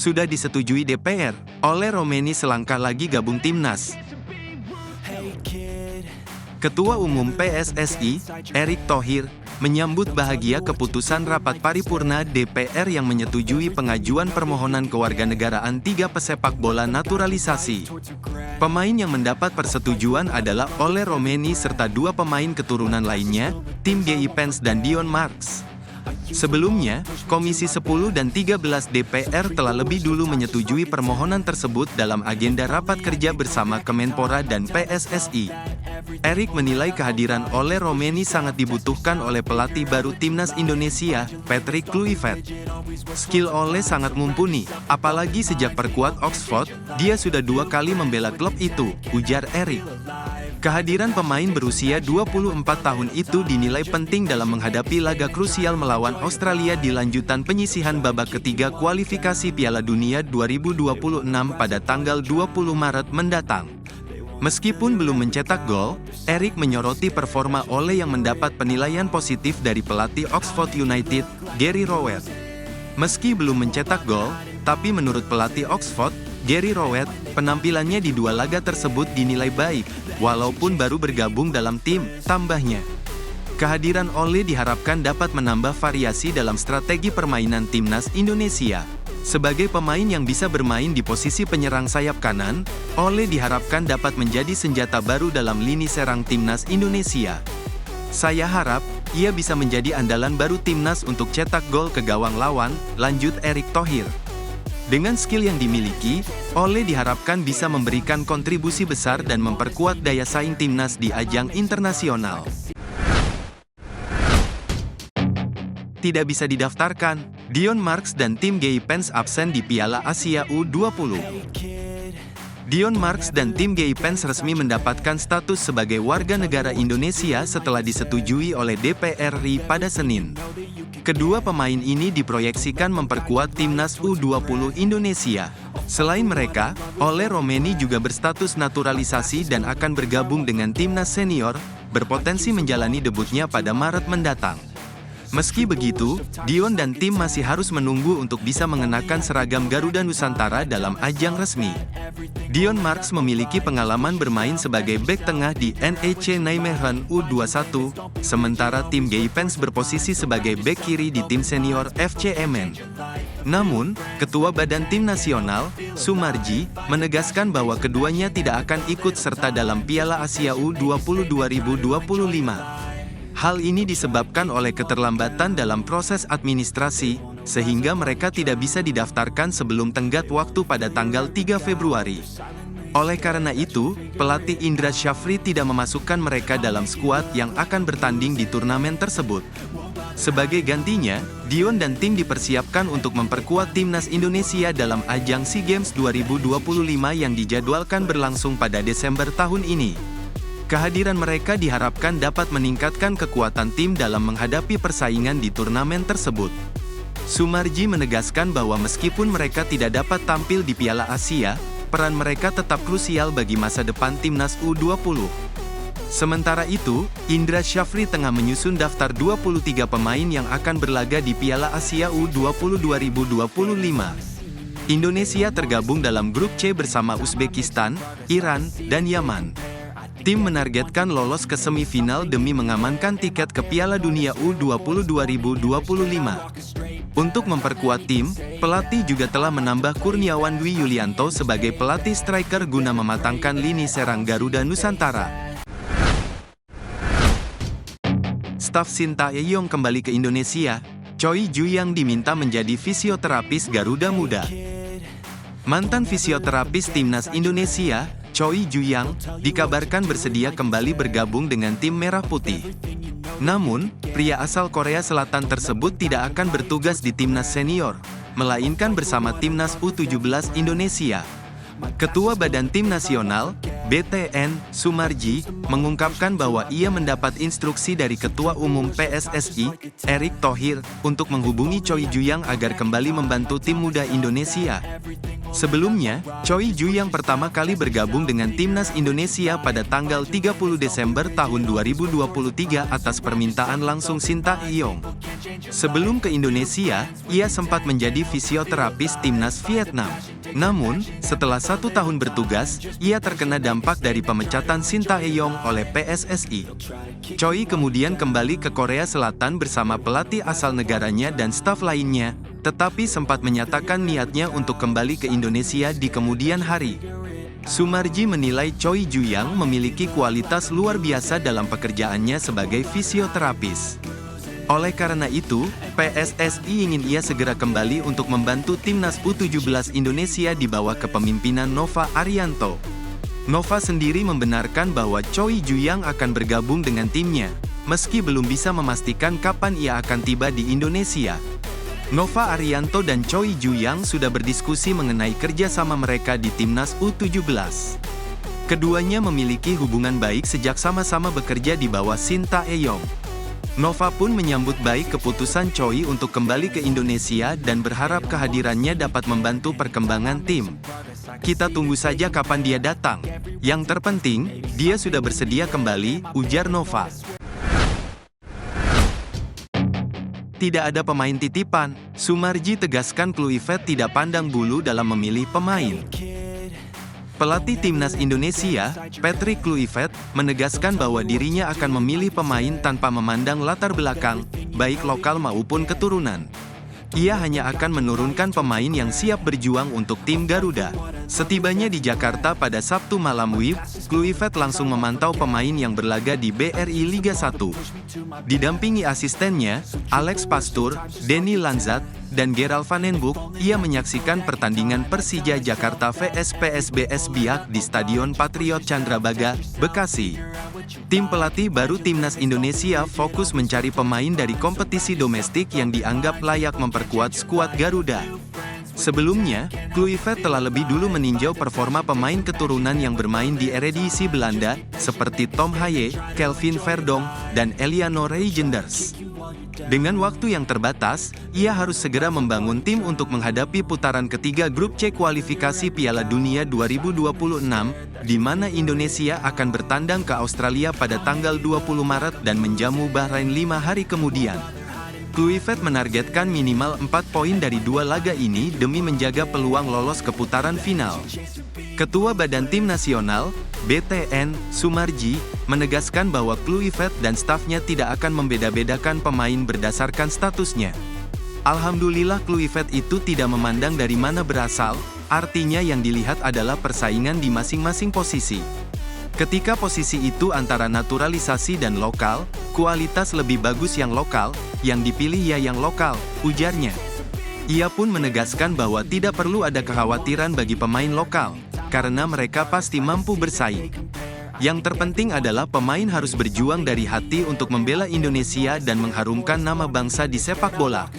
sudah disetujui DPR, oleh Romeni selangkah lagi gabung timnas. Ketua Umum PSSI, Erick Thohir, menyambut bahagia keputusan rapat paripurna DPR yang menyetujui pengajuan permohonan kewarganegaraan 3 pesepak bola naturalisasi. Pemain yang mendapat persetujuan adalah Ole Romeni serta 2 pemain keturunan lainnya, Tim G.I. Pence dan Dion Marks. Sebelumnya, Komisi 10 dan 13 DPR telah lebih dulu menyetujui permohonan tersebut dalam agenda rapat kerja bersama Kemenpora dan PSSI. Erick menilai kehadiran Ole Romeni sangat dibutuhkan oleh pelatih baru Timnas Indonesia, Patrick Kluivert. Skill Ole sangat mumpuni, apalagi sejak perkuat Oxford, dia sudah 2 kali membela klub itu, ujar Erick. Kehadiran pemain berusia 24 tahun itu dinilai penting dalam menghadapi laga krusial melawan Australia di lanjutan penyisihan babak ketiga kualifikasi Piala Dunia 2026 pada tanggal 20 Maret mendatang. Meskipun belum mencetak gol, Erick menyoroti performa Ole yang mendapat penilaian positif dari pelatih Oxford United, Gary Rowett. Meski belum mencetak gol, tapi menurut pelatih Oxford, Gary Rowett, penampilannya di 2 laga tersebut dinilai baik, walaupun baru bergabung dalam tim, tambahnya. Kehadiran Ole diharapkan dapat menambah variasi dalam strategi permainan Timnas Indonesia. Sebagai pemain yang bisa bermain di posisi penyerang sayap kanan, Ole diharapkan dapat menjadi senjata baru dalam lini serang Timnas Indonesia. Saya harap, ia bisa menjadi andalan baru Timnas untuk cetak gol ke gawang lawan, lanjut Erick Thohir. Dengan skill yang dimiliki, Ole diharapkan bisa memberikan kontribusi besar dan memperkuat daya saing Timnas di ajang internasional. Tidak bisa didaftarkan, Dion Marks dan Tim G.I. Pence absen di Piala Asia U20. Dion Marks dan Tim G.I. Pence resmi mendapatkan status sebagai warga negara Indonesia setelah disetujui oleh DPR RI pada Senin. Kedua pemain ini diproyeksikan memperkuat Timnas U20 Indonesia. Selain mereka, Ole Romeni juga berstatus naturalisasi dan akan bergabung dengan Timnas Senior, berpotensi menjalani debutnya pada Maret mendatang. Meski begitu, Dion dan tim masih harus menunggu untuk bisa mengenakan seragam Garuda Nusantara dalam ajang resmi. Dion Marks memiliki pengalaman bermain sebagai bek tengah di NEC Nijmegen U21, sementara Tim G.I. Pence berposisi sebagai bek kiri di tim senior FC Emmen. Namun, Ketua Badan Tim Nasional, Sumarji, menegaskan bahwa keduanya tidak akan ikut serta dalam Piala Asia U20 2025. Hal ini disebabkan oleh keterlambatan dalam proses administrasi, sehingga mereka tidak bisa didaftarkan sebelum tenggat waktu pada tanggal 3 Februari. Oleh karena itu, pelatih Indra Syafri tidak memasukkan mereka dalam skuad yang akan bertanding di turnamen tersebut. Sebagai gantinya, Dion dan tim dipersiapkan untuk memperkuat Timnas Indonesia dalam ajang SEA Games 2025 yang dijadwalkan berlangsung pada Desember tahun ini. Kehadiran mereka diharapkan dapat meningkatkan kekuatan tim dalam menghadapi persaingan di turnamen tersebut. Sumarji menegaskan bahwa meskipun mereka tidak dapat tampil di Piala Asia, peran mereka tetap krusial bagi masa depan Timnas U20. Sementara itu, Indra Syafri tengah menyusun daftar 23 pemain yang akan berlaga di Piala Asia U20 2025. Indonesia tergabung dalam grup C bersama Uzbekistan, Iran, dan Yaman. Tim menargetkan lolos ke semifinal demi mengamankan tiket ke Piala Dunia U20 2025. Untuk memperkuat tim, pelatih juga telah menambah Kurniawan Dwi Yulianto sebagai pelatih striker guna mematangkan lini serang Garuda Nusantara. Staf Sintayong kembali ke Indonesia, Choi Ju-yang diminta menjadi fisioterapis Garuda Muda. Mantan fisioterapis Timnas Indonesia, Choi Ju-yang, dikabarkan bersedia kembali bergabung dengan tim Merah Putih. Namun, pria asal Korea Selatan tersebut tidak akan bertugas di Timnas Senior, melainkan bersama Timnas U17 Indonesia. Ketua Badan Tim Nasional, BTN, Sumarji, mengungkapkan bahwa ia mendapat instruksi dari Ketua Umum PSSI, Erick Thohir, untuk menghubungi Choi Ju-yang agar kembali membantu tim muda Indonesia. Sebelumnya, Choi Ju-yang pertama kali bergabung dengan Timnas Indonesia pada tanggal 30 Desember tahun 2023 atas permintaan langsung Sintayong. Sebelum ke Indonesia, ia sempat menjadi fisioterapis timnas Vietnam. Namun, setelah 1 tahun bertugas, ia terkena dampak dari pemecatan Shin Tae-yong oleh PSSI. Choi kemudian kembali ke Korea Selatan bersama pelatih asal negaranya dan staf lainnya, tetapi sempat menyatakan niatnya untuk kembali ke Indonesia di kemudian hari. Sumarji menilai Choi Ju-yang memiliki kualitas luar biasa dalam pekerjaannya sebagai fisioterapis. Oleh karena itu, PSSI ingin ia segera kembali untuk membantu timnas U17 Indonesia di bawah kepemimpinan Nova Arianto. Nova sendiri membenarkan bahwa Choi Ju-yang akan bergabung dengan timnya, meski belum bisa memastikan kapan ia akan tiba di Indonesia. Nova Arianto dan Choi Ju-yang sudah berdiskusi mengenai kerjasama mereka di timnas U17. Keduanya memiliki hubungan baik sejak sama-sama bekerja di bawah Shin Tae-yong. Nova pun menyambut baik keputusan Choi untuk kembali ke Indonesia dan berharap kehadirannya dapat membantu perkembangan tim. Kita tunggu saja kapan dia datang. Yang terpenting, dia sudah bersedia kembali, ujar Nova. Tidak ada pemain titipan, Sumarji tegaskan Kluivert tidak pandang bulu dalam memilih pemain. Pelatih timnas Indonesia, Patrick Kluivert, menegaskan bahwa dirinya akan memilih pemain tanpa memandang latar belakang, baik lokal maupun keturunan. Ia hanya akan menurunkan pemain yang siap berjuang untuk tim Garuda. Setibanya di Jakarta pada Sabtu malam WIB, Kluivert langsung memantau pemain yang berlaga di BRI Liga 1. Didampingi asistennya, Alex Pastur, Denny Lanzat, dan Gerald Van den Boeck, ia menyaksikan pertandingan Persija Jakarta vs PSBS Biak di Stadion Patriot Candrabaga, Bekasi. Tim pelatih baru timnas Indonesia fokus mencari pemain dari kompetisi domestik yang dianggap layak memperkuat skuad Garuda. Sebelumnya, Kluivert telah lebih dulu meninjau performa pemain keturunan yang bermain di Eredivisie Belanda, seperti Tom Haye, Kelvin Verdonk, dan Eliano Reijenders. Dengan waktu yang terbatas, ia harus segera membangun tim untuk menghadapi putaran ketiga grup C kualifikasi Piala Dunia 2026, di mana Indonesia akan bertandang ke Australia pada tanggal 20 Maret dan menjamu Bahrain 5 hari kemudian. Kluivert menargetkan minimal 4 poin dari 2 laga ini demi menjaga peluang lolos ke putaran final. Ketua Badan Tim Nasional, BTN, Sumarji, menegaskan bahwa Kluivert dan stafnya tidak akan membeda-bedakan pemain berdasarkan statusnya. Alhamdulillah Kluivert itu tidak memandang dari mana berasal, artinya yang dilihat adalah persaingan di masing-masing posisi. Ketika posisi itu antara naturalisasi dan lokal, kualitas lebih bagus yang lokal, yang dipilih ya yang lokal, ujarnya. Ia pun menegaskan bahwa tidak perlu ada kekhawatiran bagi pemain lokal, karena mereka pasti mampu bersaing. Yang terpenting adalah pemain harus berjuang dari hati untuk membela Indonesia dan mengharumkan nama bangsa di sepak bola.